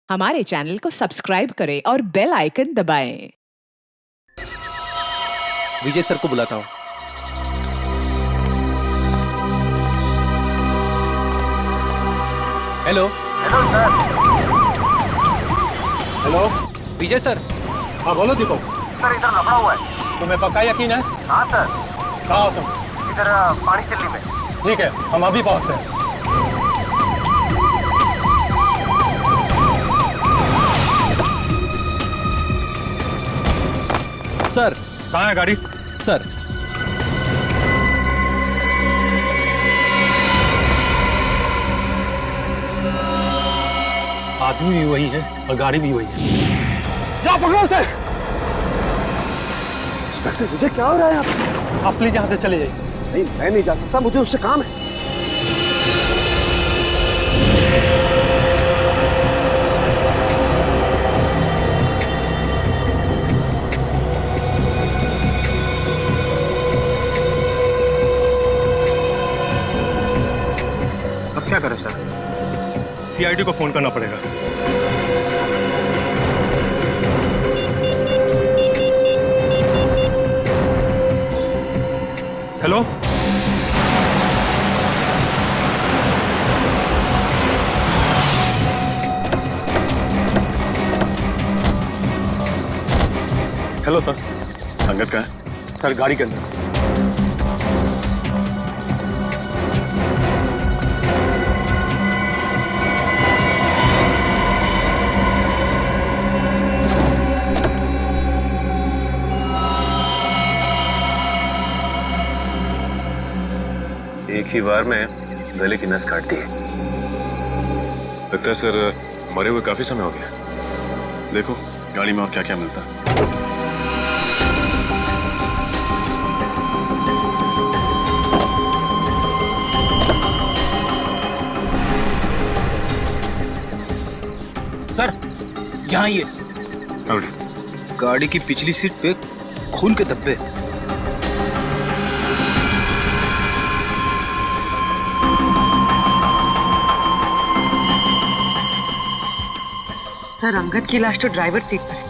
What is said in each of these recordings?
हमारे चैनल को सब्सक्राइब करें और बेल आइकन दबाएं। विजय सर को बुलाता हूँ। Hello hello sir. हेलो विजय सर। हाँ बोलो दीपक। सर इधर लफड़ा हुआ है। तुम्हें पक्का यकीन है? हाँ सर। कहाँ हो तुम? इधर पानी चिल्ली में। ठीक है, हम अभी पहुँचते हैं। सर कहाँ है गाड़ी? सर आदमी भी वही है और गाड़ी भी वही है। जाओ पकड़ो उसे। इंस्पेक्टर विजय, क्या हो रहा है यहाँ पे? आप प्लीज यहाँ से चले जाइए। नहीं, मैं नहीं जा सकता, मुझे उससे काम है। अब क्या करें सर? सीआईडी को फोन करना पड़ेगा। Hello, hello sir. संगत का है? सर गाड़ी के अंदर। एक ही बार में गले की नस काट दी। लगता है सर मरे हुए काफी समय हो गया। देखो गाड़ी में और क्या क्या मिलता है। सर यहाँ ये और गाड़ी की पिछली सीट पे खून के धब्बे। सर अंगद की लाश तो ड्राइवर सीट पर है,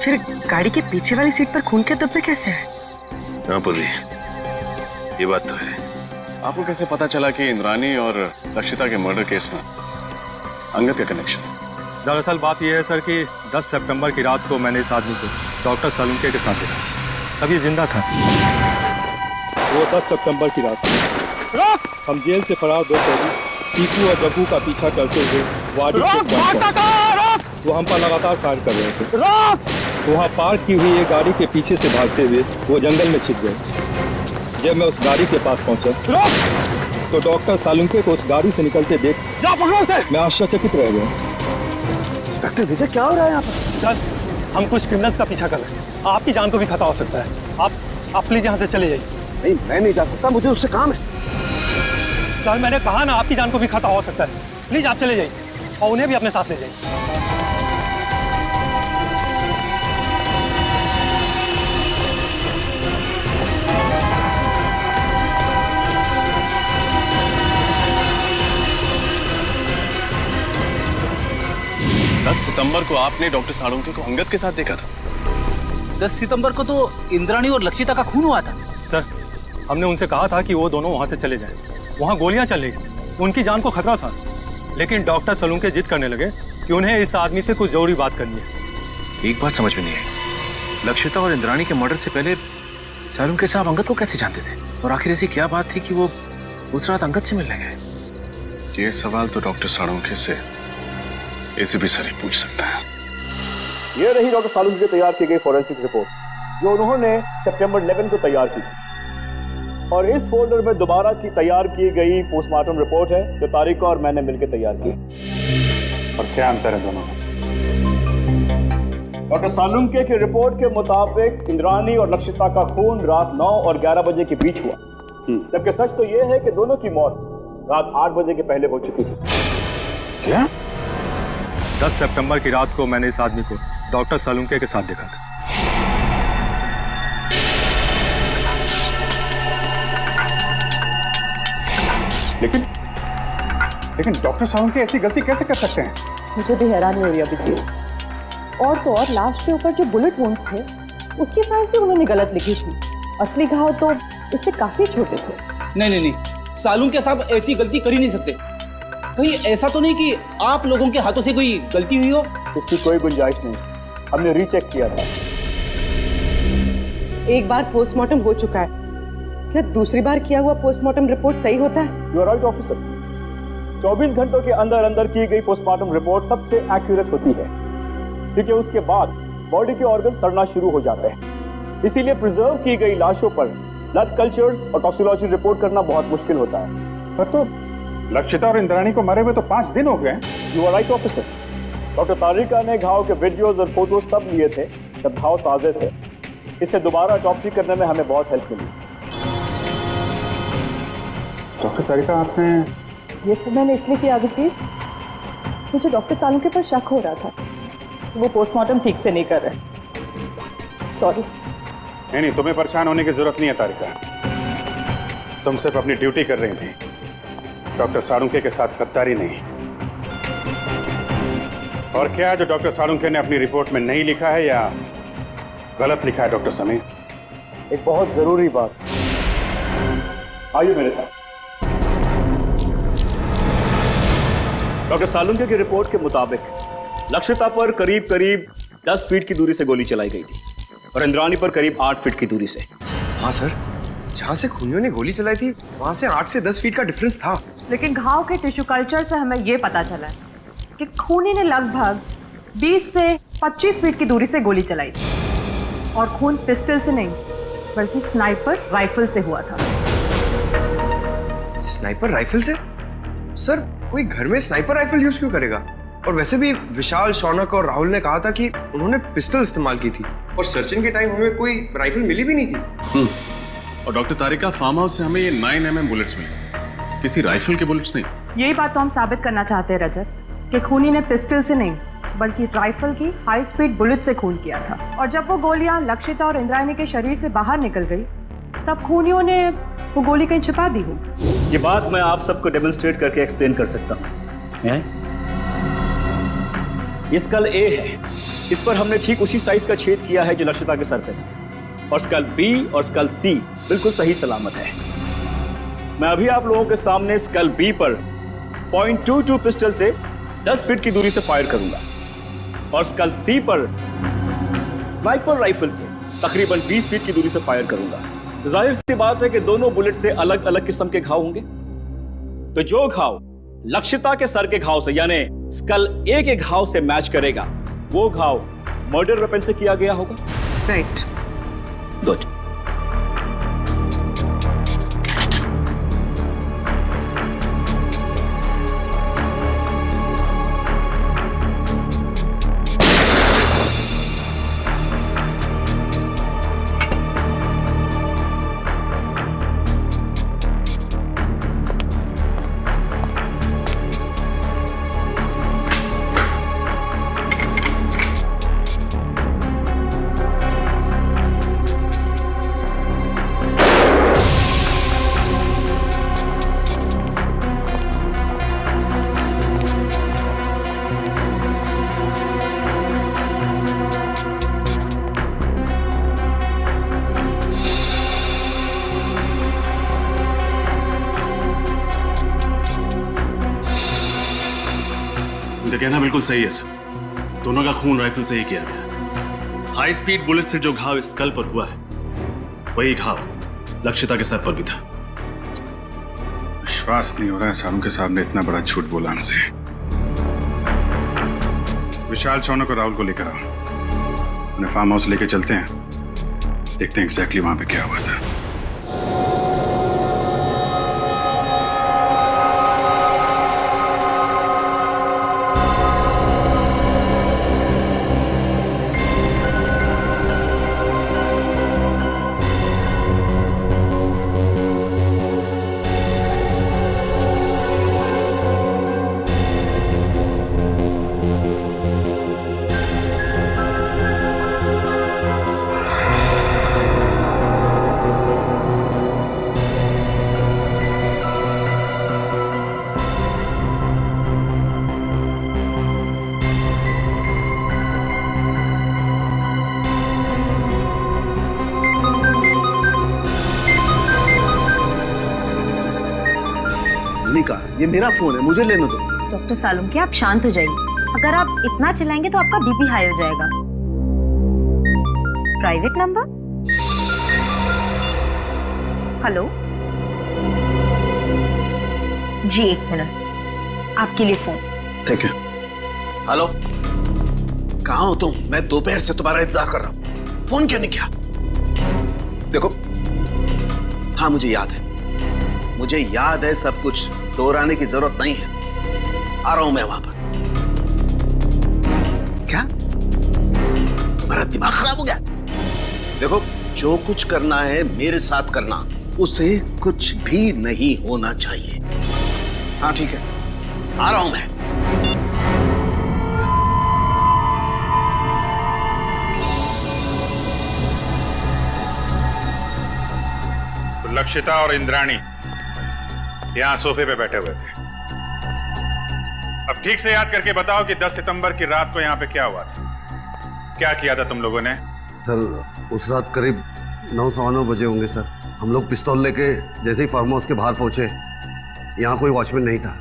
फिर गाड़ी के पीछे वाली सीट पर खून के धब्बे कैसे हैं? हाँ पुरी, ये बात तो है। आपको कैसे पता चला कि इंद्रानी और लक्षिता के मर्डर केस में अंगद का कनेक्शन है? दरअसल बात यह है सर कि 10 सितंबर की रात को मैंने इस आदमी को डॉक्टर सलूंके के साथ देखा। तब ये जिंदा था। वो 10 सितंबर की रात हम जेल से फरार दो कैदी टीकू और जग्गू का पीछा करते हुए वाड़ी वो हम पर लगातार फायर कर रहे थे। वहाँ पार्क की हुई एक गाड़ी के पीछे से भागते हुए वो जंगल में छिप गए। जब मैं उस गाड़ी के पास पहुंचा तो डॉक्टर सालुंके को उस गाड़ी से निकलते देख मैं आश्चर्यचकित रह गया। इंस्पेक्टर विजय, क्या हो रहा है यहाँ पर? सर हम कुछ क्रिमिनल्स का पीछा कर रहे हैं। आपकी जान को भी खतरा हो सकता है। आप प्लीज यहाँ से चले जाइए। नहीं, मैं नहीं जा सकता, मुझे उससे काम है। सर मैंने कहा ना, आपकी जान को भी खतरा हो सकता है। प्लीज आप चले जाइए और उन्हें भी अपने साथ ले जाइए। 10 सितंबर को आपने डॉक्टर सालुंके को अंगद के साथ देखा था। 10 सितंबर को तो इंद्राणी और लक्षिता का खून हुआ था। सर हमने उनसे कहा था कि वो दोनों वहाँ से चले जाएं। वहाँ गोलियां चल रही थी, उनकी जान को खतरा था। लेकिन डॉक्टर सलूंके जिद करने लगे कि उन्हें इस आदमी से कुछ जरूरी बात करनी है। एक बात समझ में नहीं आई, लक्षिता और इंद्राणी के मर्डर से पहले सालुंके साहब अंगद को कैसे जानते थे? और आखिर ऐसी क्या बात थी कि वो उस रात अंगद से मिलने गए? ये सवाल तो डॉक्टर सालुंके से एसीपी सर ही पूछ सकता है। ये रही डॉक्टर सालुंके की तैयार की गई फॉरेंसिक रिपोर्ट, जो उन्होंने सितंबर 11 को तैयार की थी। और इस फोल्डर में दोबारा की तैयार की गई पोस्टमार्टम रिपोर्ट है, जो तारिका और मैंने मिलकर तैयार की। और क्या अंतर है दोनों में? डॉक्टर सालुंके की रिपोर्ट के मुताबिक इंद्रानी और लक्षिता का खून रात 9 और 11 बजे के बीच हुआ, जबकि सच तो यह है कि दोनों की मौत रात 8 बजे के पहले हो चुकी थी। क्या? 10 सितंबर की रात को मैंने इस आदमी को डॉक्टर सलूंके के साथ देखा था। लेकिन डॉक्टर सालुंके ऐसी गलती कैसे कर सकते हैं? मुझे भी हैरानी हो रही है अभिजीत। और तो और लाश के ऊपर जो बुलेट वुंड थे उसकी साइज भी उन्होंने गलत लिखी थी। असली घाव तो इससे काफी छोटे थे। नहीं नहीं नहीं, सालून के साहब ऐसी गलती कर ही नहीं सकते। कहीं ऐसा तो नहीं कि आप लोगों के हाथों से कोई गलती हुई हो? इसकी कोई गुंजाइश नहीं, हमने रीचेक किया था। एक बार पोस्टमार्टम हो चुका है, क्या दूसरी बार किया हुआ पोस्टमार्टम रिपोर्ट सही होता है? यू आर राइट ऑफिसर, 24 घंटों के अंदर अंदर की गई पोस्टमार्टम रिपोर्ट सबसे एक्यूरेट होती है, क्योंकि उसके बाद बॉडी के ऑर्गन सड़ना शुरू हो जाते हैं। इसीलिए प्रिजर्व की गई लाशों पर ब्लड कल्चर्स और टॉक्सिकोलॉजी रिपोर्ट करना बहुत मुश्किल होता है। पर तो लक्षिता और इंद्राणी को मरे हुए तो 5 दिन हो गए। You are right officer, doctor Tarika ने घाव के वीडियोज और फोटोज तब लिए थे जब घाव ताजे थे। इससे दोबारा ऑटोप्सी करने में हमें बहुत हेल्प मिली। डॉक्टर तारिका, आपने ये सब मैंने इसलिए किया अभिजीत, मुझे डॉक्टर सालुंके पर शक हो रहा था, वो पोस्टमार्टम ठीक से नहीं कर रहे। सॉरी। नहीं, तुम्हें परेशान होने की जरूरत नहीं है तारिका। तुम सिर्फ अपनी ड्यूटी कर रही थी, डॉक्टर सालुंके के साथ गद्दारी नहीं। और क्या जो डॉक्टर सालुंके ने अपनी रिपोर्ट में नहीं लिखा है या गलत लिखा है डॉक्टर समीर? एक बहुत जरूरी बात, आइए मेरे साथ। डॉक्टर सालुंके की रिपोर्ट के मुताबिक लक्षिता पर करीब करीब 10 फीट की दूरी से गोली चलाई गई थी और इंद्राणी पर करीब 8 फीट की दूरी से। हाँ सर, जहाँ से खूनियों ने गोली चलाई थी वहाँ से 8 से 10 फीट का डिफरेंस था। लेकिन घाव के टिश्यू कल्चर से हमें ये पता चला है कि खूनी ने लगभग 20 से 25 फीट की दूरी से गोली चलाई थी और खून पिस्टल से नहीं बल्कि स्नाइपर राइफल से हुआ था। स्नाइपर राइफल से? सर, कोई घर में स्नाइपर राइफल यूज क्यों करेगा? और वैसे भी विशाल, शौनक और राहुल ने कहा था कि उन्होंने पिस्टल इस्तेमाल की थी और सर्चिंग के टाइम हमें कोई राइफल मिली भी नहीं थी। और डॉक्टर तारिका, फार्म हाउस से हमें ये 9mm बुलेट्स मिले, किसी राइफल के बुलेट्स नहीं। यही बात तो हम साबित करना चाहते हैं रजत, कि खूनी ने पिस्टल से नहीं बल्कि राइफल की हाई स्पीड बुलेट से खून किया था। और जब वो गोलियां लक्षिता और इंद्राणी के शरीर से बाहर निकल गई तब खूनियों ने वो गोली कहीं छिपा दी हो। ये बात मैं आप सबको डेमोन्स्ट्रेट करके एक्सप्लेन कर सकता हूँ। ये स्कल ए है, इस पर हमने ठीक उसी साइज का छेद किया है जो लक्षिता के सर पे था। और स्कल बी और स्कल सी बिल्कुल सही सलामत है। मैं अभी आप लोगों के सामने स्कल बी पर .22 पिस्टल से 10 फीट की दूरी से फायर करूंगा और स्कल सी पर स्नाइपर राइफल से तकरीबन 20 फीट की दूरी से फायर करूंगा। जाहिर सी बात है कि दोनों बुलेट से अलग अलग किस्म के घाव होंगे। तो जो घाव लक्षिता के सर के घाव से यानी स्कल ए के घाव से मैच करेगा वो घाव मर्डर वेपन से किया गया होगा। राइट। गुड। उनका कहना बिल्कुल सही है सर, दोनों का खून राइफल से ही किया गया। हाई स्पीड बुलेट से जो घाव स्कल पर हुआ है वही घाव लक्षिता के सर पर भी था। विश्वास नहीं हो रहा है सालू के साहब ने इतना बड़ा झूठ बोला हमसे। विशाल, शौनक और राहुल को लेकर आओ, उन्हें फार्म हाउस लेके चलते हैं, देखते हैं एग्जैक्टली वहां पे क्या हुआ था। ये मेरा फोन है, मुझे लेने दो। डॉक्टर सालुंके, आप शांत हो जाइए। अगर आप इतना चिल्लाएंगे तो आपका बीपी हाई हो जाएगा। Private number? हेलो जी, 1 मिनट, आपके लिए फोन। Thank you. हेलो, कहाँ हो तुम? मैं दोपहर से तुम्हारा इंतजार कर रहा हूँ, फोन क्यों नहीं किया? देखो, हाँ मुझे याद है सब कुछ, दोहराने की जरूरत नहीं है। आ रहा हूं मैं वहां पर। क्या तुम्हारा दिमाग खराब हो गया? देखो, जो कुछ करना है मेरे साथ करना, उसे कुछ भी नहीं होना चाहिए। हाँ ठीक है, आ रहा हूं मैं। तो लक्षिता और इंद्राणी यहां सोफे पे बैठे हुए थे। अब ठीक से याद करके बताओ कि 10 सितंबर की रात को यहां पे क्या हुआ था? क्या किया था तुम लोगों ने? सर, उस रात करीब 9-9:15 बजे होंगे सर। हम लोग पिस्तौल लेके जैसे ही फार्म हाउस के बाहर पहुंचे, यहाँ कोई वॉचमैन नहीं था।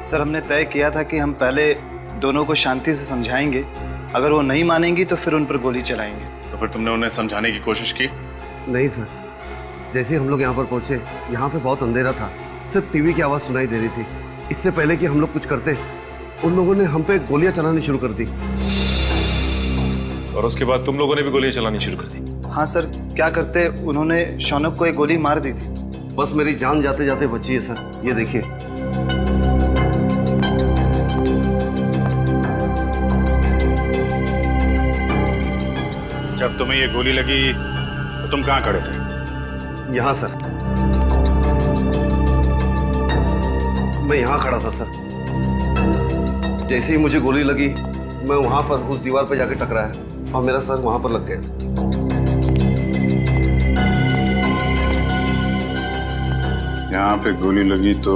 सर, हमने तय किया था कि हम पहले दोनों को शांति से समझाएंगे, अगर वो नहीं मानेंगी तो फिर उन पर गोली चलाएंगे। तो फिर तुमने उन्हें समझाने की कोशिश की? नहीं सर, जैसे ही हम लोग यहाँ पर पहुंचे, यहाँ पे बहुत अंधेरा था, सिर्फ टीवी की आवाज़ सुनाई दे रही थी। इससे पहले कि हम लोग कुछ करते, उन लोगों ने हम पे गोलियां चलानी शुरू कर दी। और उसके बाद तुम लोगों ने भी गोलियां चलानी शुरू कर दी? हाँ सर, क्या करते, उन्होंने शौनक को एक गोली मार दी थी। बस मेरी जान जाते जाते बची है सर, ये देखिए। जब तुम्हें ये गोली लगी तो तुम कहाँ खड़े थे? यहाँ सर, मैं यहाँ खड़ा था सर। जैसे ही मुझे गोली लगी, मैं वहां पर उस दीवार पर जाके टकराया और मेरा सर वहां पर लग गया। यहाँ पे गोली लगी तो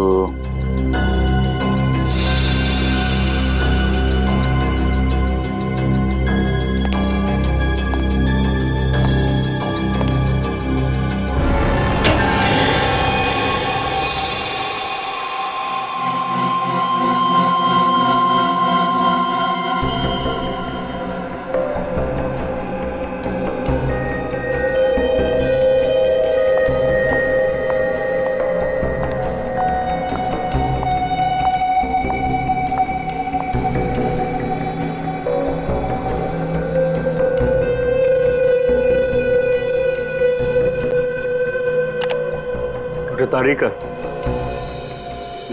तारिका,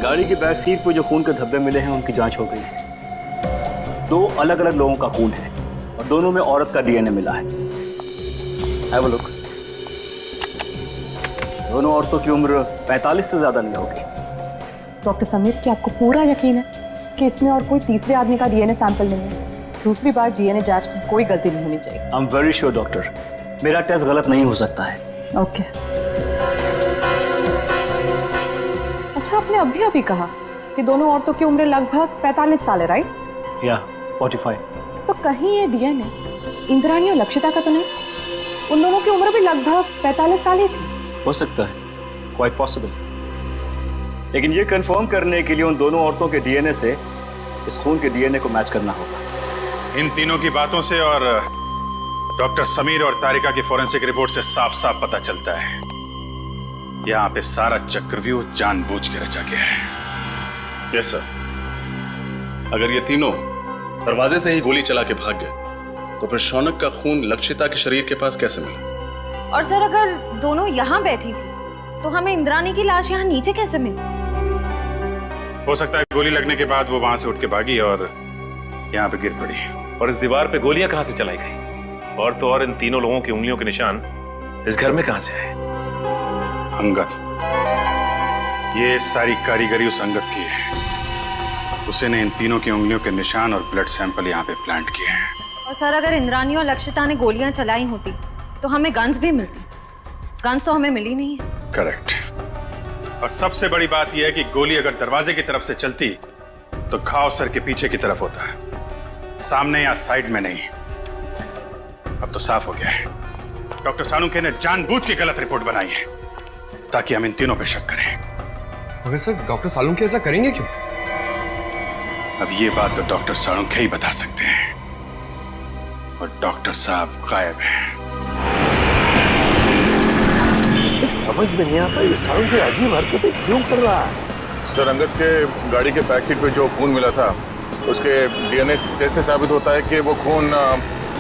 गाड़ी की बैक सीट पर जो खून के धब्बे मिले हैं उनकी जांच हो गई है। 2 अलग अलग लोगों का खून है और दोनों में औरत का डीएनए मिला है। Have a look. दोनों औरतों की उम्र 45 से ज्यादा नहीं होगी। डॉक्टर समीर, क्या आपको पूरा यकीन है कि इसमें और कोई तीसरे आदमी का डीएनए सैंपल नहीं है? दूसरी बार डीएनए जांच में कोई गलती नहीं होनी चाहिए। I am very sure doctor, मेरा टेस्ट गलत नहीं हो सकता है। ओके। अच्छा, आपने अभी कहा कि दोनों औरतों की उम्र लगभग 45 साल है, राइट? या 45। तो कहीं ये डीएनए इंद्राणी और लक्षिता का तो नहीं? उन दोनों की उम्र भी लगभग 45 साल ही थी। हो सकता है, क्वाइट पॉसिबल। लेकिन ये कंफर्म करने के लिए उन दोनों औरतों के डीएनए से इस खून के डीएनए को मैच करना होगा। इन तीनों की बातों से और डॉक्टर समीर और तारिका की फॉरेंसिक रिपोर्ट से साफ साफ पता चलता है, यहाँ पे सारा चक्रव्यूह जानबूझ के रचा गया है। Yes sir. अगर ये तीनों दरवाजे से ही गोली चला के भाग गए, तो फिर शौनक का खून लक्षिता के शरीर के पास कैसे मिला? और सर, अगर दोनों यहाँ बैठी थी तो हमें इंद्राणी की लाश यहाँ नीचे कैसे मिली? हो सकता है गोली लगने के बाद वो वहां से उठ के भागी और यहाँ पे गिर पड़ी। और इस दीवार पे गोलियां कहां से चलाई गई? और तो और इन तीनों लोगों की उंगलियों के निशान इस घर में कहां से आए? अंगद, ये सारी कारीगरी उस अंगद की है। उसी ने इन तीनों की उंगलियों के निशान और ब्लड सैंपल यहाँ पे प्लांट किए हैं। और सर, अगर इंद्राणी और लक्षिता ने गोलियां चलाई होती तो हमें गन्स भी मिलती। गन्स तो हमें मिली नहीं है। करेक्ट। और सबसे बड़ी बात यह है कि गोली अगर दरवाजे की तरफ से चलती तो घाव सर के पीछे की तरफ होता है, सामने या साइड में नहीं। अब तो साफ हो गया है, डॉक्टर सालुंके ने जानबूझ के गलत रिपोर्ट बनाई है ताकि हम इन तीनों पे शक करें। मगर सर डॉक्टर सालुंखे ऐसा करेंगे क्यों? अब ये बात तो डॉक्टर सालुंखे ही बता सकते हैं, और डॉक्टर साहब गायब हैं। समझ में नहीं आता ये सालुंखे अजीब हरकतें क्यों कर रहा है। सर, अंगद के गाड़ी के बैक सीट पे जो खून मिला था, उसके डीएनए टेस्ट से साबित होता है कि वो खून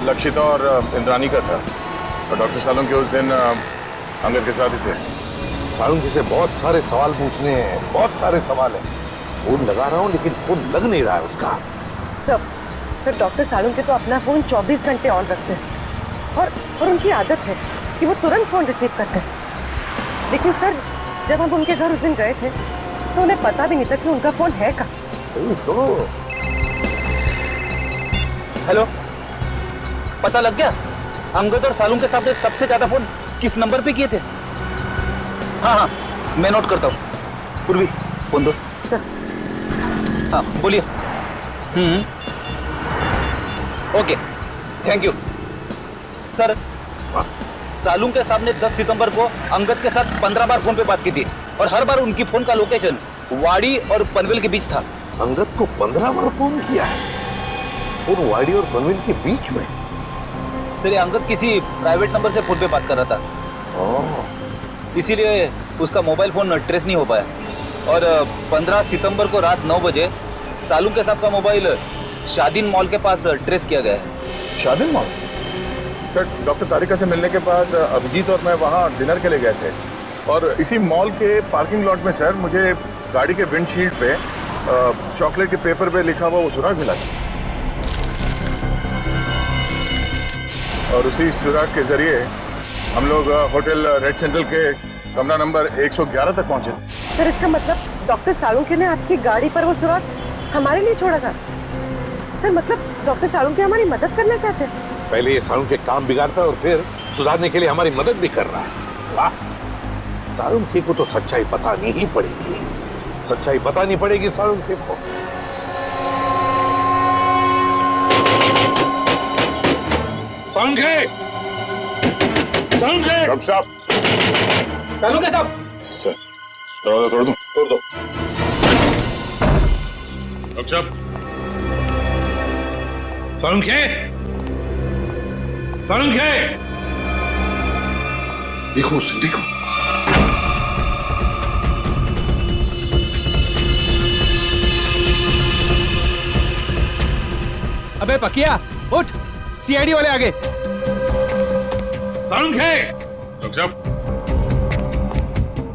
लक्षिता और इंद्राणी का था, और डॉक्टर सालुंखे उस दिन अंगद के साथ ही थे। सालुंखे से बहुत सारे सवाल पूछने हैं, बहुत सारे सवाल हैं। फोन लगा रहा हूँ लेकिन फोन लग नहीं रहा है उसका। सर डॉक्टर सालुंखे तो अपना फोन 24 घंटे ऑन रखते हैं और उनकी आदत है कि वो तुरंत फोन रिसीव करते हैं। लेकिन सर जब हम उनके घर उस दिन गए थे तो उन्हें पता भी नहीं था कि उनका फोन है कहाँ। हेलो, पता लग गया अंगद और सालुंखे साहब ने सबसे ज्यादा फोन किस नंबर पे किए थे? हाँ, मैं नोट करता हूँ। पूर्वी, फोन दो। सर। हाँ, बोलिए। Okay, thank you. Sir, Salunkhe साहब ने 10 सितंबर को अंगद के साथ 15 बार फोन पे बात की थी, और हर बार उनकी फोन का लोकेशन वाड़ी और पनवेल के बीच था। अंगद को 15 बार फोन किया है और वाड़ी और पनवेल के बीच में? सर, ये अंगद किसी प्राइवेट नंबर से फोन पे बात कर रहा था, इसीलिए उसका मोबाइल फोन ट्रेस नहीं हो पाया। और 15 सितंबर को रात 9 बजे सालुंखे साहब का मोबाइल शादीन मॉल के पास ट्रेस किया गया है। शादीन मॉल? सर, डॉक्टर तारिका से मिलने के बाद अभिजीत और मैं वहाँ डिनर के लिए गए थे, और इसी मॉल के पार्किंग लॉट में सर मुझे गाड़ी के विंडशील्ड पे चॉकलेट के पेपर पे लिखा हुआ वो सुराग मिला था, और उसी सुराग के जरिए हम लोग होटल रेड सेंट्रल के कमरा नंबर 111 तक पहुंचे। सर इसका मतलब डॉक्टर सालुंखे ने आपकी गाड़ी पर वो सुराग हमारे लिए छोड़ा था। सर मतलब डॉक्टर सालुंखे हमारी मदद करना चाहते हैं। पहले ये सालुंखे काम बिगाड़ता है और फिर सुधारने के लिए हमारी मदद भी कर रहा है। वाह, सालुंखे को तो सच्चाई बतानी ही पड़ेगी, सच्चाई बतानी पड़ेगी सालुंखे को। सालुंखे! सालुंखे! डॉक्टर साहब! सालुंखे साहब! सर, दरवाजा तोड़ दूं? तोड़ दो। डॉक्टर साहब! सालुंखे! सालुंखे! देखो उसे, देखो। अबे पकिया, उठ, सीआईडी वाले आगे। सालुंखे! डॉक्टर साहब!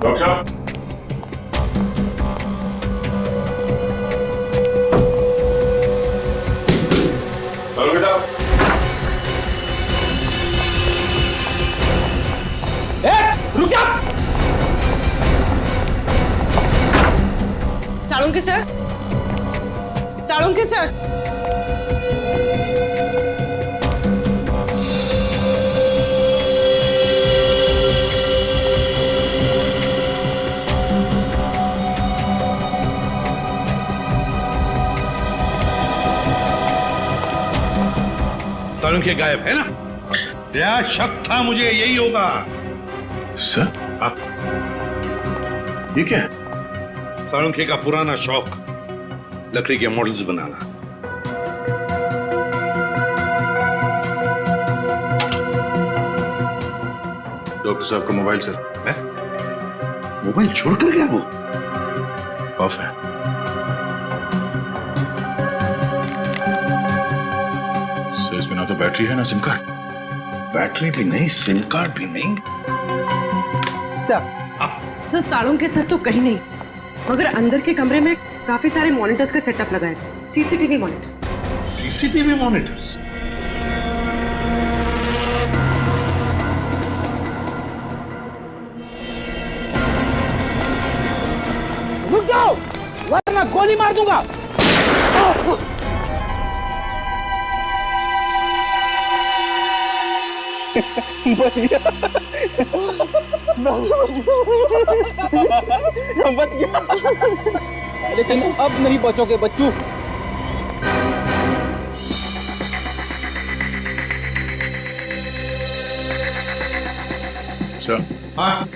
डॉक्टर साहब! सालुंखे साहब! रुक जा! Salunkhe sir, Salunkhe sir. सालुंखे गायब है ना? क्या शक था मुझे यही होगा। सर? ये क्या है? सालुंखे का पुराना शौक, लकड़ी के मॉडल्स बनाना। डॉक्टर साहब का मोबाइल सर। मोबाइल छोड़कर गया वो? ऑफ है। सर, इसमें ना तो बैटरी है ना सिम कार्ड। बैटरी भी नहीं, सिम कार्ड भी नहीं। सर सालुंखे सर तो कहीं नहीं, मगर अंदर के कमरे में काफी सारे मॉनिटर्स का सेटअप लगा है, सीसीटीवी मॉनिटर। CCTV monitors? रुक जाओ, वरना गोली मार दूंगा। बच गया, बच गया, लेकिन अब नहीं बचोगे बच्चू। हाँ?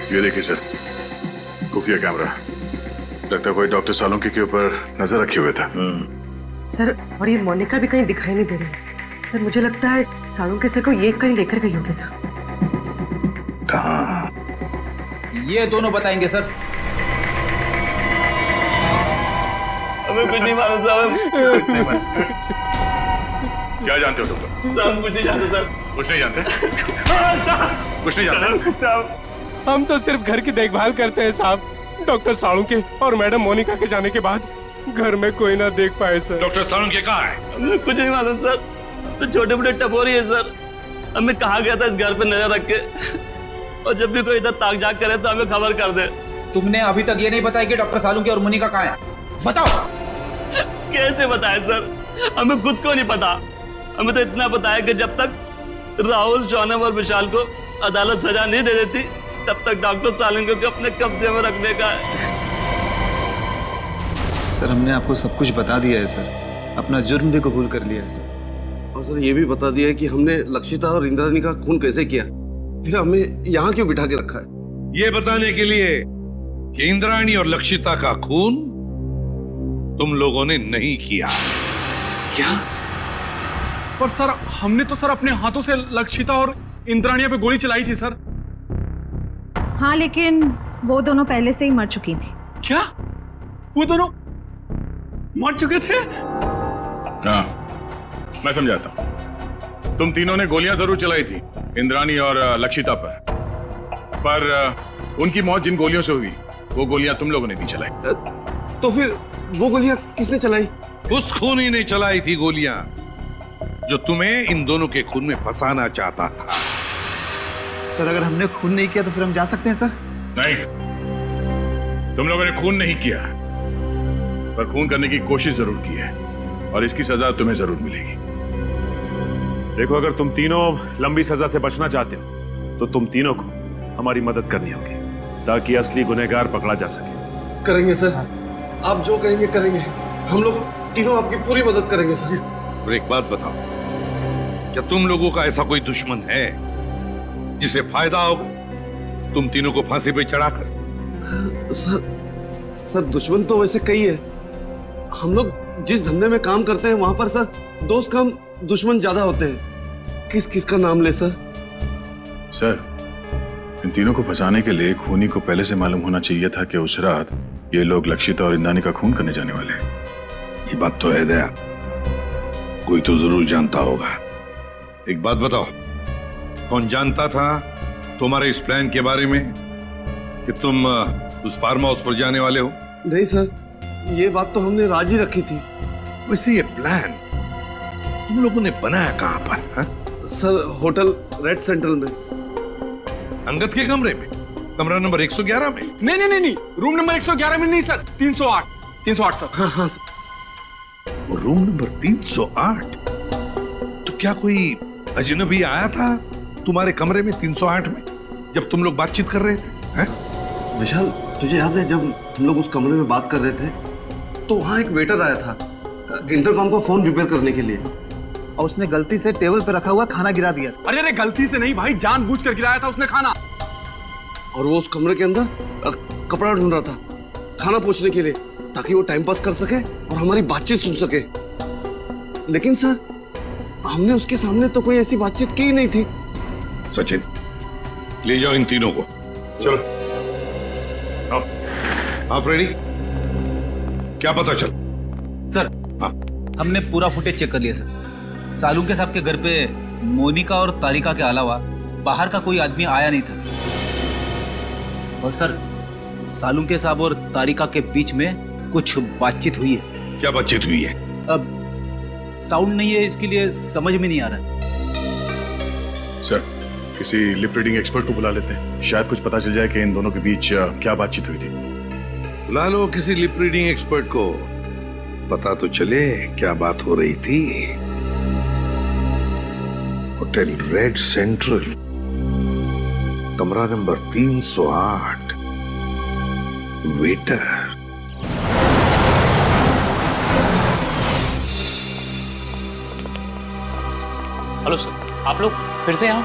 ये देखिए सर, खुफिया कैमरा। लगता है कोई डॉक्टर सालुंके के ऊपर नजर रखे हुए था। सर, और ये मोनिका भी कहीं दिखाई नहीं दे रही है। सर, मुझे लगता है सालुंके सर को ये कहीं लेकर गई होगी सर। कहाँ? ये दोनों बताएंगे सर। हमें कुछ नहीं मालूम साहब। क्या जानते हो तुम? साहब कुछ नहीं जानते सर। कुछ नहीं जानते? कुछ नहीं जानते साहब, हम तो सिर्फ घर की देखभाल करते हैं साहब। डॉक्टर सालुंके और मैडम मोनिका के जाने के बाद घर में कोई ना देख पाए सर। डॉक्टर सालुंके कहाँ है? हमें कुछ नहीं मालूम सर। तो छोटे मोटे टपोरी है सर। हमें कहा गया था इस घर पे नजर रख के, और जब भी कोई इधर ताक झाक करे तो हमें खबर कर दे। तुमने अभी तक ये नहीं बताया कि डॉक्टर सालुंके और मोनिका कहाँ है? बताओ। कैसे बताए सर? हमें खुद को नहीं पता। हमें तो इतना पता है कि जब तक राहुल, शौनम और विशाल को अदालत सजा नहीं दे देती, तब तक डॉक्टर सालुंके को अपने कब्जे में रखने का है। सर, हमने आपको सब कुछ बता दिया है सर। अपना जुर्म भी कबूल कर लिया है सर। और सर ये भी बता दिया है कि हमने लक्षिता और इंद्राणी का खून कैसे किया, फिर हमें यहाँ क्यों बिठा के रखा है? ये बताने के लिए कि इंद्राणी और लक्षिता का खून तुम लोगों ने नहीं किया। क्या? पर सर, हमने तो सर अपने हाथों से लक्षिता और इंद्राणिया पे गोली चलाई थी सर। हाँ, लेकिन वो दोनों पहले से ही मर चुकी थी। क्या? वो दोनों मर चुके थे? हाँ, मैं समझाता हूं। तुम तीनों ने गोलियां जरूर चलाई थी इंद्राणी और लक्षिता पर उनकी मौत जिन गोलियों से हुई, वो गोलियां तुम लोगों ने नहीं चलाई। तो फिर वो गोलियां किसने चलाई? उस खूनी ने चलाई थी गोलियां जो तुम्हें इन दोनों के खून में फंसाना चाहता था। सर, अगर हमने खून नहीं किया तो फिर हम जा सकते हैं सर? नहीं, तुम लोगों ने खून नहीं किया, पर खून करने की कोशिश जरूर की है, और इसकी सजा तुम्हें जरूर मिलेगी। देखो, अगर तुम तीनों लंबी सजा से बचना चाहते हो तो तुम तीनों को हमारी मदद करनी होगी, ताकि असली गुनहगार पकड़ा जा सके। करेंगे सर, आप जो कहेंगे करेंगे। हम लोग तीनों आपकी पूरी मदद करेंगे सर। और एक बात बताओ, क्या तुम लोगों का ऐसा कोई दुश्मन है जिसे फायदा होगा तुम तीनों को फांसी पे चढ़ाकर? सर दुश्मन तो वैसे कई है। हम लोग जिस धंधे में काम करते हैं वहां पर सर दोस्त कम दुश्मन ज्यादा होते हैं। किस किस का नाम ले सर? सर, इन तीनों को फंसाने के लिए खूनी को पहले से मालूम होना चाहिए था कि उस रात ये लोग लक्षिता और इंद्राणी का खून करने जाने वाले हैं। ये बात तो है दया, कोई तो जरूर जानता होगा। एक बात बताओ, कौन जानता था तुम्हारे इस प्लान के बारे में कि तुम उस फार्म हाउस पर जाने वाले हो? नहीं सर, ये बात तो हमने राजी रखी थी। वैसे ये प्लान तुम लोगों ने बनाया कहां पर? हा? सर, होटल रेड सेंट्रल में। अंगद के कमरे में? कमरा नंबर 111 में? नहीं, रूम नंबर 111 में नहीं सर, 308 सर। हाँ सर। Room number 308? तो क्या कोई अजनबी आया था तुम्हारे कमरे में 308 में जब तुम लोग बातचीत कर रहे थे? है? विशाल, तुझे याद है जब हम लोग उस कमरे में बात कर रहे थे तो वहाँ एक वेटर आया था इंटरकॉम का फोन रिपेयर करने के लिए, और उसने गलती से टेबल पे रखा हुआ खाना गिरा दिया। अरे गलती से नहीं भाई, जानबूझकर गिराया था उसने खाना। और वो उस कमरे के अंदर कपड़ा ढूंढ रहा था खाना पोंछने के लिए, ताकि वो टाइम पास कर सके और हमारी बातचीत सुन सके। लेकिन सर, हमने उसके सामने तो कोई ऐसी बातचीत की ही नहीं थी। सचिन, ले जाओ इन तीनों को। चलो आप रेडी? क्या पता चल? सर, हमने पूरा फुटेज चेक कर लिया सर। सालुंके साहब के घर पे मोनिका और तारिका के अलावा बाहर का कोई आदमी आया नहीं था। और सर, सालुंके साहब और तारिका के बीच में कुछ बातचीत हुई है। क्या बातचीत हुई है? अब साउंड नहीं है, इसके लिए समझ में नहीं आ रहा। सर, किसी लिप रीडिंग एक्सपर्ट को बुला लेते हैं, शायद कुछ पता चल जाए कि इन दोनों के बीच क्या बातचीत हुई थी। बुला लो किसी लिप रीडिंग एक्सपर्ट को, पता तो चले क्या बात हो रही थी। होटल रेड सेंट्रल, कमरा नंबर 308, वेटर। हेलो सर, आप लोग फिर से यहाँ?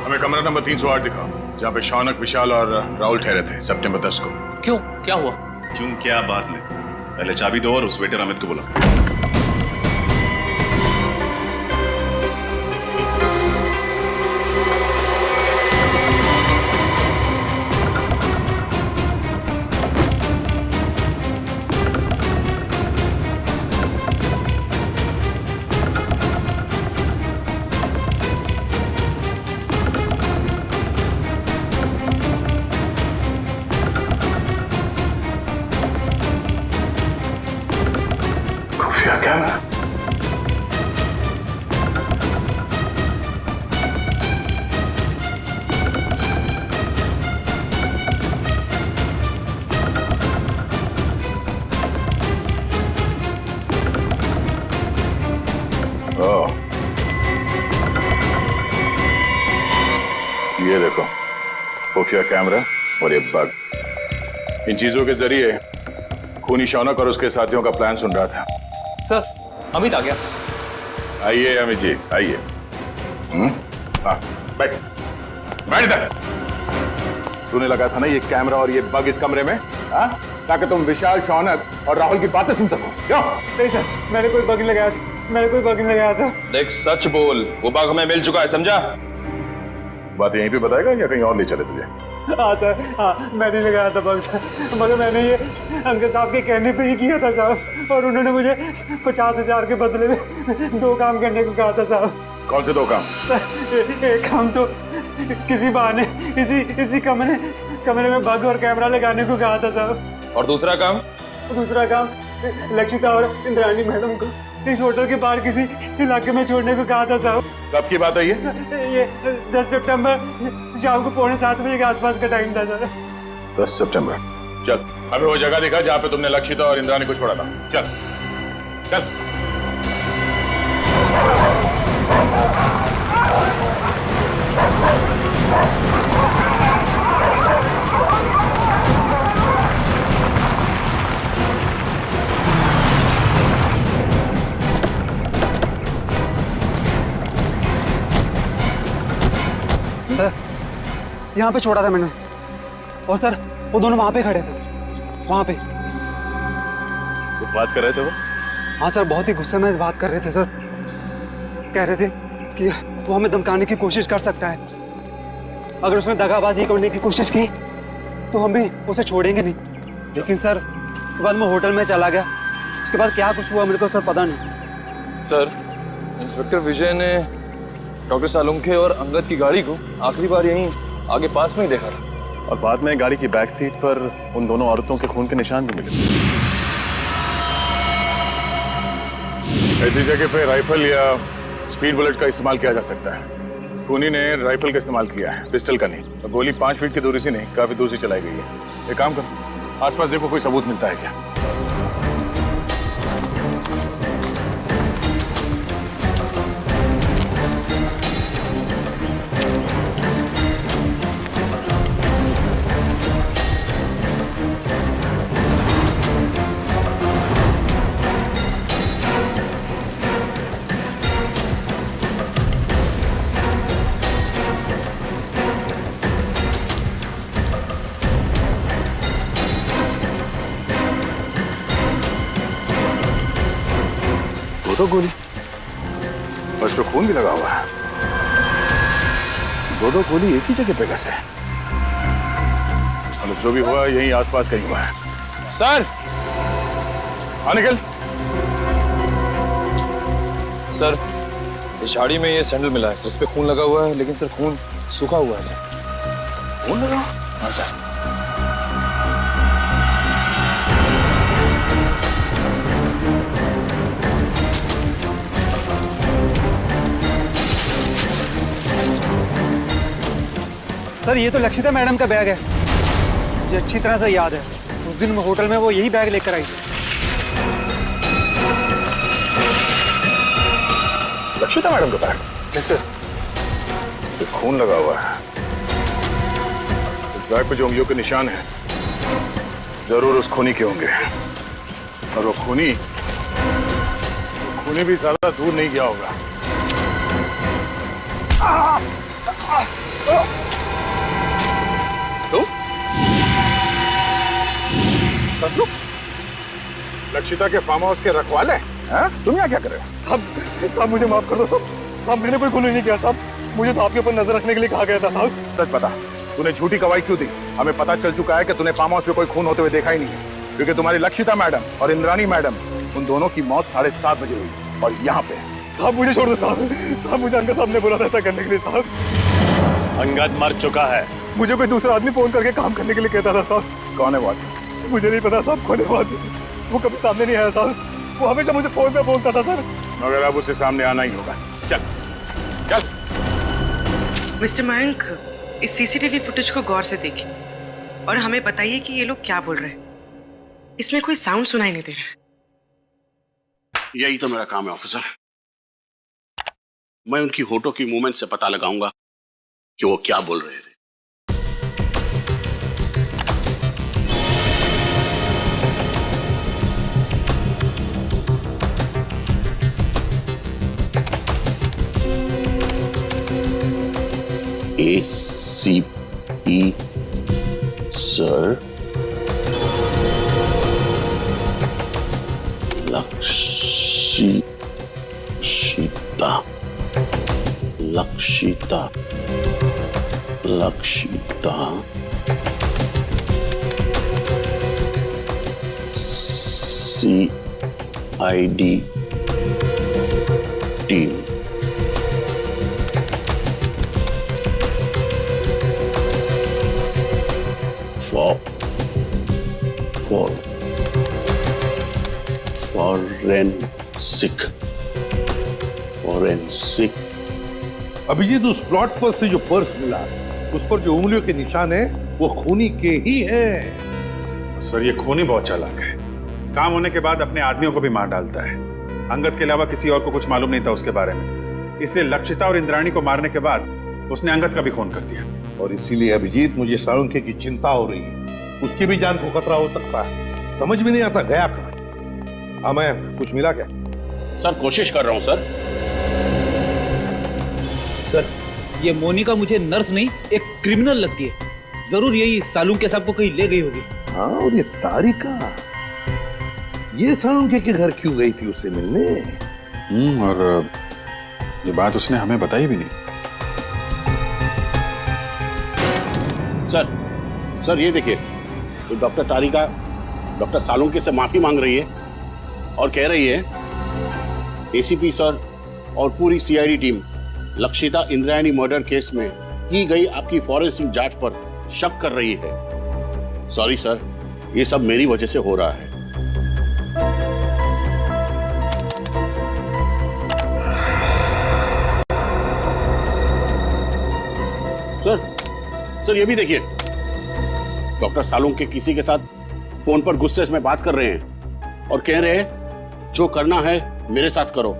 हमें कमरा नंबर 308 दिखाओ। जहाँ पे शौनक, विशाल और राहुल ठहरे थे सितंबर 10 को। क्यों, क्या हुआ? क्यों क्या बाद में, पहले चाबी दो और उस वेटर अमित को बुला। खुफिया कैमरा। ओह, ये देखो खुफिया कैमरा और ये बग। इन चीजों के जरिए खूनी शौनक और उसके साथियों का प्लान सुन रहा था। सर, अमित आ गया। आइए अमित जी, आइए। हाँ, बैठ बैठ इधर। तूने लगा था ना ये कैमरा और ये बग इस कमरे में, हाँ? ताकि तुम विशाल, शौनक और राहुल की बातें सुन सको। क्यों? नहीं सर, मैंने कोई बग नहीं लगाया सर, मैंने कोई बग नहीं लगाया सर। देख, सच बोल, वो बग हमें मिल चुका है, समझा? बात यहीं पे बताएगा या कहीं और ले चले तुझे? हाँ सर, हाँ मैंने लगाया था बग सर, मगर मैंने ये अंकल साहब के कहने पे ही किया था साहब, और उन्होंने मुझे 50,000 के बदले में 2 काम करने को कहा था साहब। कौन से 2 काम? सर, एक काम तो किसी बहाने इसी कमरे में बग और कैमरा लगाने को कहा था साहब। और दूसरा काम? दूसरा काम लक्षिता और इंद्राणी मैडम को इस होटल के बाहर किसी इलाके में छोड़ने को कहा था साहब। कब की बात है ये 10 सितंबर शाम को 6:45 बजे के आसपास का टाइम था सर। 10 सितंबर। चल, हमें वो जगह दिखा जहाँ पे तुमने लक्षिता और इंद्राणी को छोड़ा था। चल चल। सर, यहाँ पे छोड़ा था मैंने, और सर वो दोनों वहां पे खड़े थे, वहां पे। तो बात कर रहे थे वो? हाँ सर, बहुत ही गुस्से में बात कर रहे थे सर। कह रहे थे कि वो हमें धमकाने की कोशिश कर सकता है, अगर उसने दगाबाजी करने की कोशिश की तो हम भी उसे छोड़ेंगे नहीं। लेकिन सर उसके बाद मैं होटल में चला गया, उसके बाद क्या कुछ हुआ मेरे को सर पता नहीं। सर, इंस्पेक्टर विजय ने डॉक्टर सालुंखे और अंगद की गाड़ी को आखिरी बार यहीं आगे पास में ही देखा था, और बाद में गाड़ी की बैक सीट पर उन दोनों औरतों के खून के निशान भी मिले। ऐसी जगह पे राइफल या स्पीड बुलेट का इस्तेमाल किया जा सकता है। खूनी ने राइफल का इस्तेमाल किया है, पिस्टल का नहीं। तो गोली 5 फीट की दूरी से नहीं, काफी दूर से चलाई गई है। एक काम करो, आसपास देखो कोई सबूत मिलता है क्या। तो गोली और इस पे खून भी लगा हुआ है। 2 गोली एक ही जगह पे कैसे? मतलब जो भी हुआ यहीं आसपास कहीं हुआ है। सर, निकल। सर, इस झाड़ी में ये सैंडल मिला है सर, इस पे खून लगा हुआ है, लेकिन सर खून सूखा हुआ है सर। खून लगा? हाँ सर। सर, ये तो लक्षिता मैडम का बैग है, मुझे अच्छी तरह से याद है। उस दिन होटल में वो यही बैग लेकर आई थी। लक्षिता मैडम का बैग? कैसे? तो खून लगा हुआ है। इस बैग पे जो उंगलियों के निशान हैं, जरूर उस खूनी के होंगे। और वो खूनी भी ज्यादा दूर नहीं गया होगा। लक्षिता के फार्म हाउस के रखवाले हैं? तुम यहाँ क्या कर रहे हो? साहब मुझे माफ कर दो साहब, मैंने कोई खून नहीं किया साहब, मुझे तो आपके ऊपर नजर रखने के लिए कहा गया था साहब। सच बता, तूने झूठी गवाही क्यों दी? हमें पता चल चुका है कि तूने फार्म हाउस में कोई खून होते हुए देखा ही नहीं है, क्योंकि तुम्हारी लक्षिता मैडम और इंद्राणी मैडम, उन दोनों की मौत 7:30 बजे हुई और यहाँ पे। साहब मुझे छोड़ दो साहब, मुझे अंकल साहब ने बोला था ऐसा करने के लिए साहब। अंगद मर चुका है। मुझे कोई दूसरा आदमी फोन करके काम करने के लिए कहता था साहब। कौन है वो आदमी? मुझे नहीं पता साहब कौन है वो आदमी, वो कभी सामने नहीं आया साहब, वो हमेशा मुझे फोन पे बोलता था सर। मगर अब उसे सामने आना ही होगा। चल चल। मिस्टर मयंक, इस सीसीटीवी फुटेज को गौर से देखिए और हमें बताइए कि ये लोग क्या बोल रहे हैं। इसमें कोई साउंड सुनाई नहीं दे रहा है। यही तो मेरा काम है ऑफिसर। मैं उनकी होठों की मूवमेंट से पता लगाऊंगा कि वो क्या बोल रहे थे। ACP sir, Lakshita CID team. Forensic. Abhijeet, उस प्लॉट पर से जो पर्स मिला, उस पर जो उंगलियों के निशान है वो खूनी के ही हैं। सर, ये खूनी बहुत चालाक है। काम होने के बाद अपने आदमियों को भी मार डालता है। अंगद के अलावा किसी और को कुछ मालूम नहीं था उसके बारे में, इसलिए लक्षिता और इंद्राणी को मारने के बाद उसने अंगद का भी खून कर दिया। और इसीलिए अभिजीत, मुझे साळुंखे की चिंता हो रही है। उसकी भी जान को खतरा हो सकता है। समझ में नहीं आता गया कहाँ। हाँ, मैं कुछ मिला क्या? सर, कोशिश कर रहा हूं सर। सर, ये मोनिका मुझे नर्स नहीं एक क्रिमिनल लगती है। जरूर यही साळुंखे साहब को कहीं ले गई होगी। हाँ, और ये तारिका, ये साळुंखे के घर क्यों गई थी उससे मिलने? और ये बात उसने हमें बताई भी नहीं। सर ये देखिए, तो डॉक्टर तारिका डॉक्टर साळुंखे से माफी मांग रही है और कह रही है ACP सर और पूरी CID team Lakshita Indrayani murder case में की गई आपकी फॉरेंसिक जांच पर शक कर रही है। सॉरी सर, ये सब मेरी वजह से हो रहा है। सर ये भी देखिए, डॉक्टर साळुंखे किसी के साथ फोन पर गुस्से में बात कर रहे हैं और कह रहे हैं जो करना है मेरे साथ करो,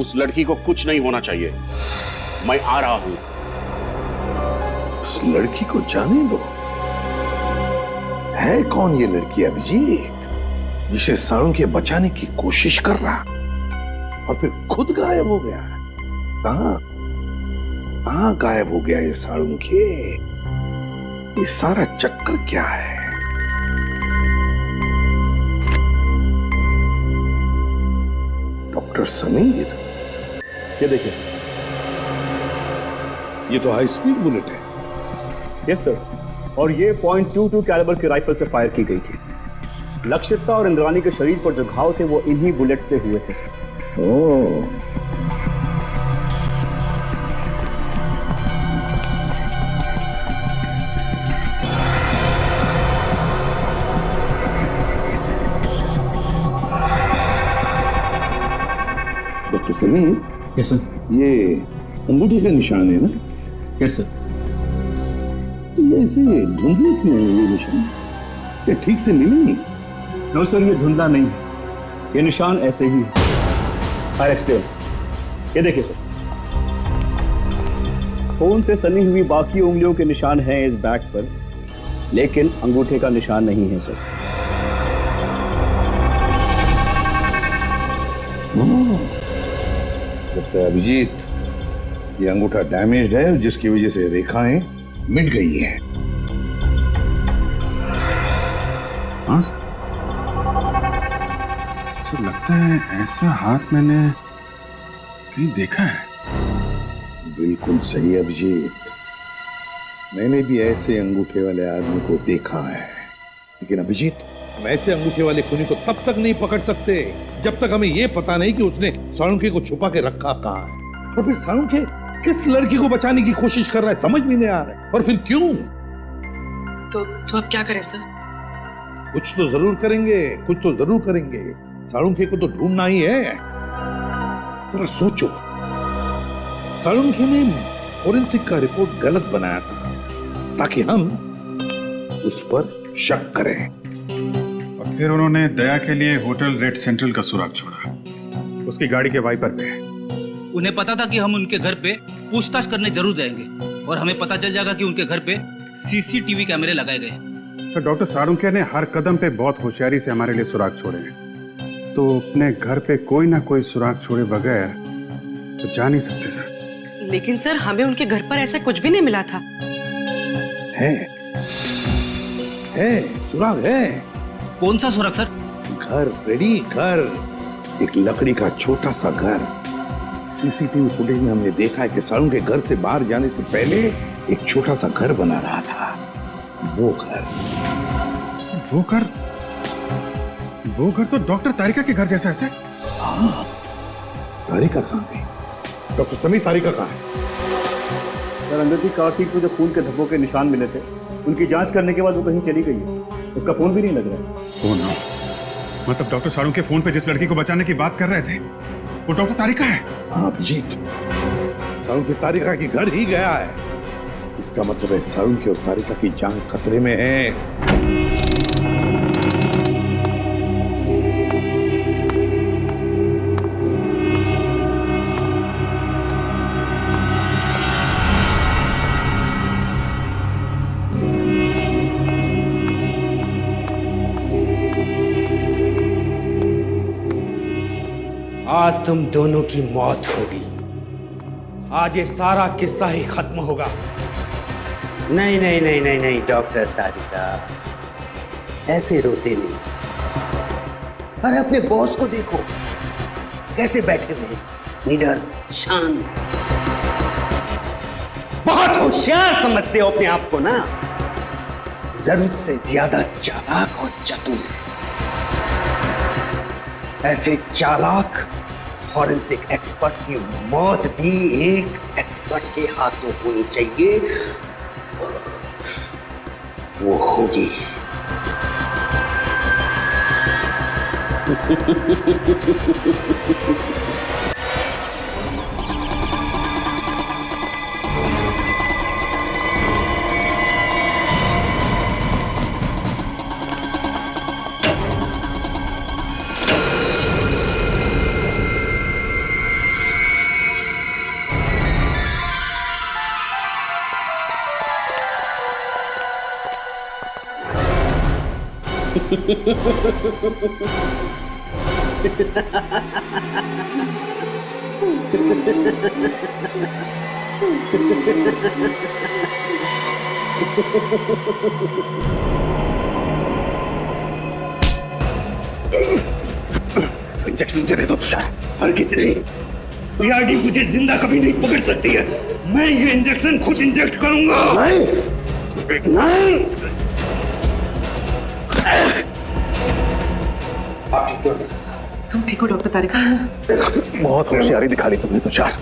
उस लड़की को कुछ नहीं होना चाहिए, मैं आ रहा हूं। उस लड़की को जाने दो। है कौन ये लड़की अभिजीत, जिसे साळुंखे बचाने की कोशिश कर रहा और फिर खुद गायब हो गया? कहां गायब हो गया ये साळुंखे? ये सारा चक्कर क्या है? डॉक्टर समीर, ये देखिए सर, ये तो हाई स्पीड बुलेट है। यस सर, और ये .22 कैलिबर की राइफल से फायर की गई थी। लक्षिता और इंद्राणी के शरीर पर जो घाव थे वो इन्हीं बुलेट से हुए थे sir. Oh, doctor Sameer. Yes sir. ये अंगूठे का निशान है ना? Yes sir. ये ऐसे धुंधले क्यों है ये निशान? ये ठीक से मिले नहीं? नो सर, ये धुंधला नहीं, ये निशान ऐसे ही है। I explain. ये देखिए सर, खून से सनी हुई बाकी उंगलियों के निशान हैं इस बैग पर, लेकिन अंगूठे का निशान नहीं है सर। लगता है अभिजीत, ये अंगूठा डैमेज्ड है जिसकी वजह से रेखाएं मिट गई हैं। हाँ सर, लगता है ऐसा हाथ मैंने कहीं देखा है। बिल्कुल सही अभिजीत, मैंने भी ऐसे अंगूठे वाले आदमी को देखा है। लेकिन अभिजीत, हम ऐसे अंगूठे वाले खूनी को तब तक नहीं पकड़ सकते जब तक हमें यह पता नहीं कि उसने साळुंखे को छुपा के रखा कहाँ है, और फिर साळुंखे किस लड़की को बचाने की कोशिश कर रहा है समझ में नहीं आ रहा है, और फिर क्यों। तो अब क्या करें सर? कुछ तो जरूर करेंगे, कुछ तो जरूर करेंगे। साळुंखे को तो ढूंढना ही है। जरा सोचो, साळुंखे ने फोरेंसिक का रिपोर्ट गलत बनाया था ताकि हम उस पर शक करें, और फिर उन्होंने दया के लिए होटल रेड सेंट्रल का सुराग छोड़ा, उसकी गाड़ी के वाइपर पे। उन्हें पता था कि हम उनके घर पे पूछताछ करने जरूर जाएंगे और हमें पता चल जाएगा कि उनके घर पे सीसीटीवी कैमरे लगाए गए। सर, डॉक्टर साळुंखे ने हर कदम पे बहुत होशियारी से हमारे लिए सुराग छोड़े हैं, तो अपने घर पे कोई ना कोई सुराग छोड़े बगैर तो जा नहीं सकते सर। लेकिन सर, हमें उनके घर पर ऐसा कुछ भी नहीं मिला था। है सुराग है। कौन सा सुराग सर? घर रेडी, घर, एक लकड़ी का छोटा सा घर। सीसीटीवी फुटेज में हमने देखा है कि साळुंखे घर से बाहर जाने से पहले एक छोटा सा घर बना रहा था। वो घर तो डॉक्टर तारिका के घर जैसा है सर। हाँ, तारिका कहाँ गई? डॉक्टर समीर, तारिका कहाँ है? सर, अंदर की कार सीट पर जो खून के धब्बों के निशान मिले थे, उनकी जांच करने के बाद वो कहीं चली गई है। उसका फोन भी नहीं लग रहा है। फोन? मतलब डॉक्टर साळुंखे फोन पे जिस लड़की को बचाने की बात कर रहे थे वो डॉक्टर तारिका है? हाँ अभिजीत, साळुंखे तारिका के घर ही गया है। इसका मतलब है साळुंखे और तारिका की जान खतरे में है। आज तुम दोनों की मौत होगी। आज ये सारा किस्सा ही खत्म होगा। नहीं नहीं नहीं नहीं नहीं डॉक्टर तारिका, ऐसे रोते नहीं। अरे अपने बॉस को देखो, कैसे बैठे हुए, निडर, शांत। बहुत होशियार समझते हो अपने आप को ना, जरूरत से ज्यादा चालाक और चतुर। ऐसे चालाक फॉरेंसिक एक्सपर्ट की मौत भी एक एक्सपर्ट के हाथों होनी चाहिए। वो होगी। इंजेक्शन दे दो तुषार, हर किसी नहीं। सीआरडी मुझे जिंदा कभी नहीं पकड़ सकती है। मैं ये इंजेक्शन खुद इंजेक्ट करूंगा। नहीं नहीं। तुम ठीक हो डॉक्टर तारिका? बहुत होशियारी दिखा दी तुमने तुषार।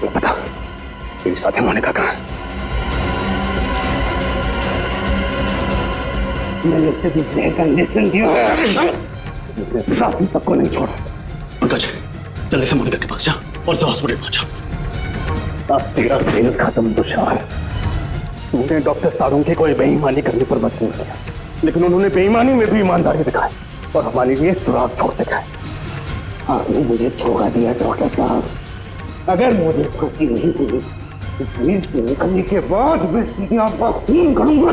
बता, मेरी साथी मोनिका कहाँ है? मैंने इसे भी जहर का इंजेक्शन दिया है। अपने साथी तक को नहीं छोड़ा। पंकज, जल्दी से मोनिका के पास जा और से हॉस्पिटल पहुंचा। अब तेरा खेल खत्म तुषार। तूने डॉक्टर साळुंखे को बेईमानी करने पर मजबूर किया, लेकिन उन्होंने बेईमानी में भी ईमानदारी दिखाई और हमारे लिए सुराग छोड़ते गए। आपने मुझे धोखा दिया डॉक्टर साहब। अगर मुझे फांसी नहीं हुई तो जेल से निकलने के बाद मैं सीधे आपका खून करूंगा।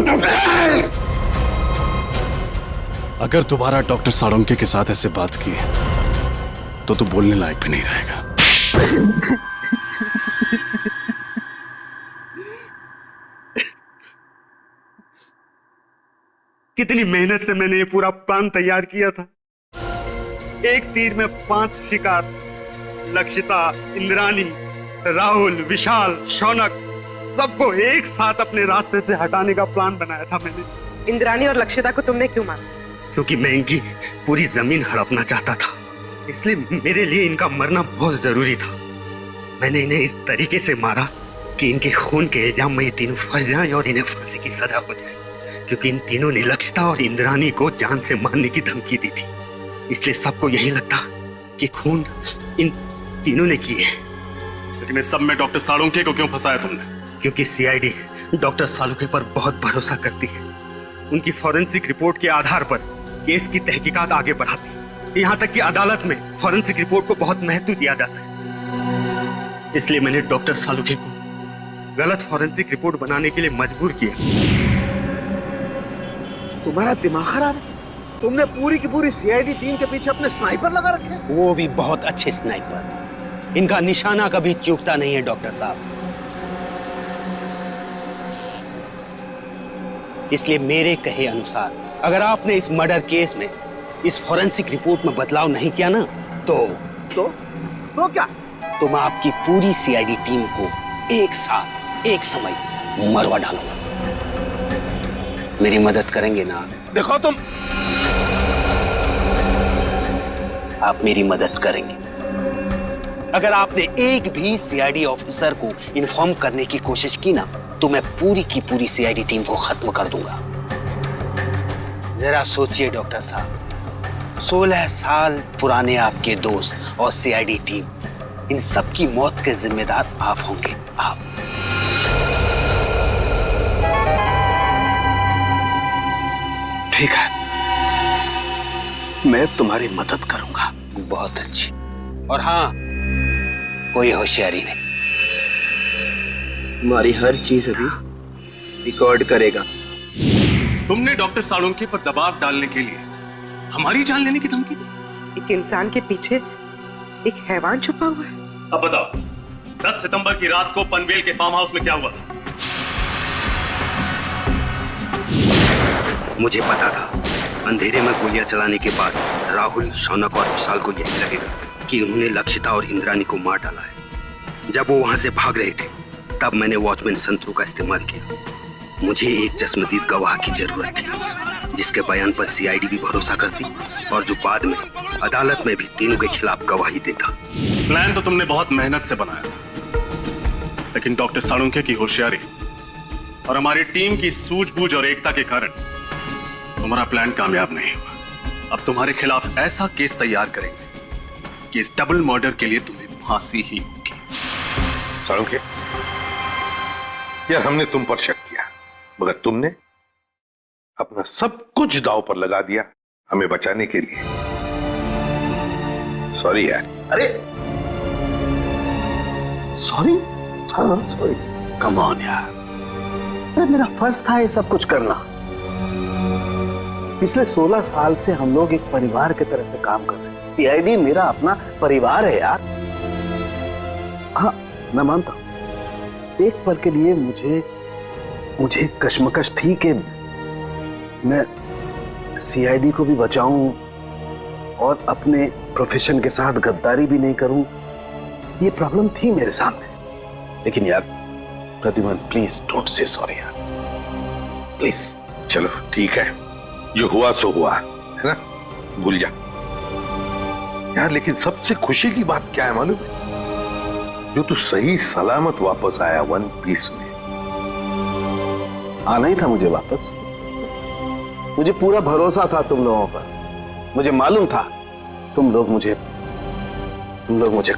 अगर दोबारा डॉक्टर साळुंखे के साथ ऐसे बात की तो तू बोलने लायक भी नहीं रहेगा। कितनी मेहनत से मैंने ये पूरा प्लान तैयार किया था। एक तीर में 5 शिकार, लक्षिता, इंद्राणी, राहुल, विशाल, शौनक, सबको एक साथ अपने रास्ते से हटाने का प्लान बनाया था मैंने। इंद्राणी और लक्षिता को तुमने क्यों मारा? क्योंकि मैं इनकी पूरी जमीन हड़पना चाहता था, इसलिए मेरे लिए इनका मरना बहुत जरूरी था। मैंने इन्हें इस तरीके से मारा कि इनके खून के इल्जाम में ये तीनों फंस जाएं और इन्हें फांसी की सजा हो जाए, क्योंकि इन तीनों ने लक्षिता और इंद्राणी को जान से मारने की धमकी दी थी। इसलिए सबको यही लगता कि खून इन तीनों ने किए। लेकिन इस सब में डॉक्टर साळुंखे को क्यों फंसाया तुमने? क्योंकि सीआईडी डॉक्टर साळुंखे पर बहुत भरोसा करती है। उनकी फॉरेंसिक रिपोर्ट के आधार पर केस की तहकीकात आगे बढ़ाती। यहाँ तक कि अदालत में फॉरेंसिक रिपोर्ट को बहुत महत्व दिया जाता है। इसलिए मैंने डॉक्टर साळुंखे को गलत फॉरेंसिक रिपोर्ट बनाने के लिए मजबूर किया। तुम्हारा दिमाग खराब है? तुमने पूरी की पूरी सीआईडी टीम के पीछे अपने स्नाइपर लगा रखे? वो भी बहुत अच्छे स्नाइपर। इनका निशाना कभी चूकता नहीं है डॉक्टर साहब। इसलिए मेरे कहे अनुसार अगर आपने इस मर्डर केस में इस फॉरेंसिक रिपोर्ट में बदलाव नहीं किया ना तो क्या? तो मैं आपकी पूरी सीआईडी टीम को एक साथ एक समय मरवा डालूंगा। मेरी मदद करेंगे ना? देखो तुम, आप मेरी मदद करेंगे। अगर आपने एक भी सीआईडी ऑफिसर को इन्फॉर्म करने की कोशिश की ना तो मैं पूरी की पूरी सीआईडी टीम को खत्म कर दूंगा। जरा सोचिए डॉक्टर साहब, 16 साल पुराने आपके दोस्त और सीआईडी टीम, इन सब की मौत के जिम्मेदार आप होंगे। आप ठीक है, मैं तुम्हारी मदद करूंगा। बहुत अच्छी। और हाँ, कोई होशियारी नहीं। तुम्हारी हर चीज अभी रिकॉर्ड करेगा। तुमने डॉक्टर साळुंखे पर दबाव डालने के लिए हमारी जान लेने की धमकी दी। एक इंसान के पीछे एक हैवान छुपा हुआ है। अब बताओ, 10 सितंबर की रात को पनवेल के फार्म हाउस में क्या हुआ था? मुझे पता था अंधेरे में गोलियां चलाने के बाद राहुल, शौनक और विशाल को यही लगेगा कि उन्होंने लक्षिता और इंद्राणी को मार डाला है। जब वो वहां से भाग रहे थे तब मैंने वॉचमैन संतरू का इस्तेमाल किया। मुझे एक चश्मदीद गवाह की जरूरत थी जिसके बयान पर सीआईडी भी भरोसा करती और जो बाद में अदालत में भी तीनों के खिलाफ गवाही देता। प्लान तो तुमने बहुत मेहनत से बनाया था, लेकिन डॉक्टर साळुंखे की होशियारी और हमारी टीम की सूझबूझ और एकता के कारण तुम्हारा प्लान कामयाब नहीं हुआ। अब तुम्हारे खिलाफ ऐसा केस तैयार करेंगे कि इस डबल मर्डर के लिए तुम्हें फांसी ही होगी। साळुंखे, यार हमने तुम पर शक किया, मगर तुमने अपना सब कुछ दांव पर लगा दिया हमें बचाने के लिए। सॉरी यार। अरे सॉरी? हाँ सॉरी। कम ऑन यार। अरे मेरा फर्ज था ये सब कुछ करना। पिछले 16 साल से हम लोग एक परिवार की तरह से काम कर रहे हैं। सीआईडी मेरा अपना परिवार है यार। हाँ मैं मानता हूं, एक पल के लिए मुझे कश्मकश थी कि मैं सीआईडी को भी बचाऊं और अपने प्रोफेशन के साथ गद्दारी भी नहीं करूं। ये प्रॉब्लम थी मेरे सामने। लेकिन यार Pradyuman, please don't say sorry यार, प्लीज। चलो ठीक है, जो हुआ सो हुआ, है ना, भूल जा यार। लेकिन सबसे खुशी की बात क्या है मालूम है? जो तू सही सलामत वापस आया वन पीस में। आना ही था मुझे वापस। मुझे पूरा भरोसा था तुम लोगों पर। मुझे मालूम था तुम लोग मुझे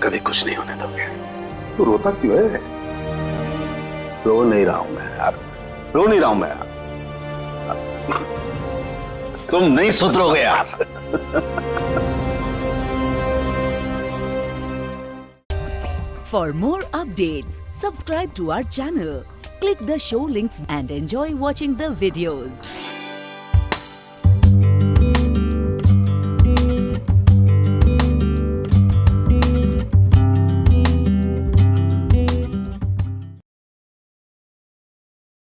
कभी कुछ नहीं होने दोगे। तू रोता क्यों है? रो नहीं रहा हूं मैं यार, रो नहीं रहा हूं मैं यार। तुम नहीं सुधरोगे यार। For more updates, subscribe to our channel, click the show links and enjoy watching the videos.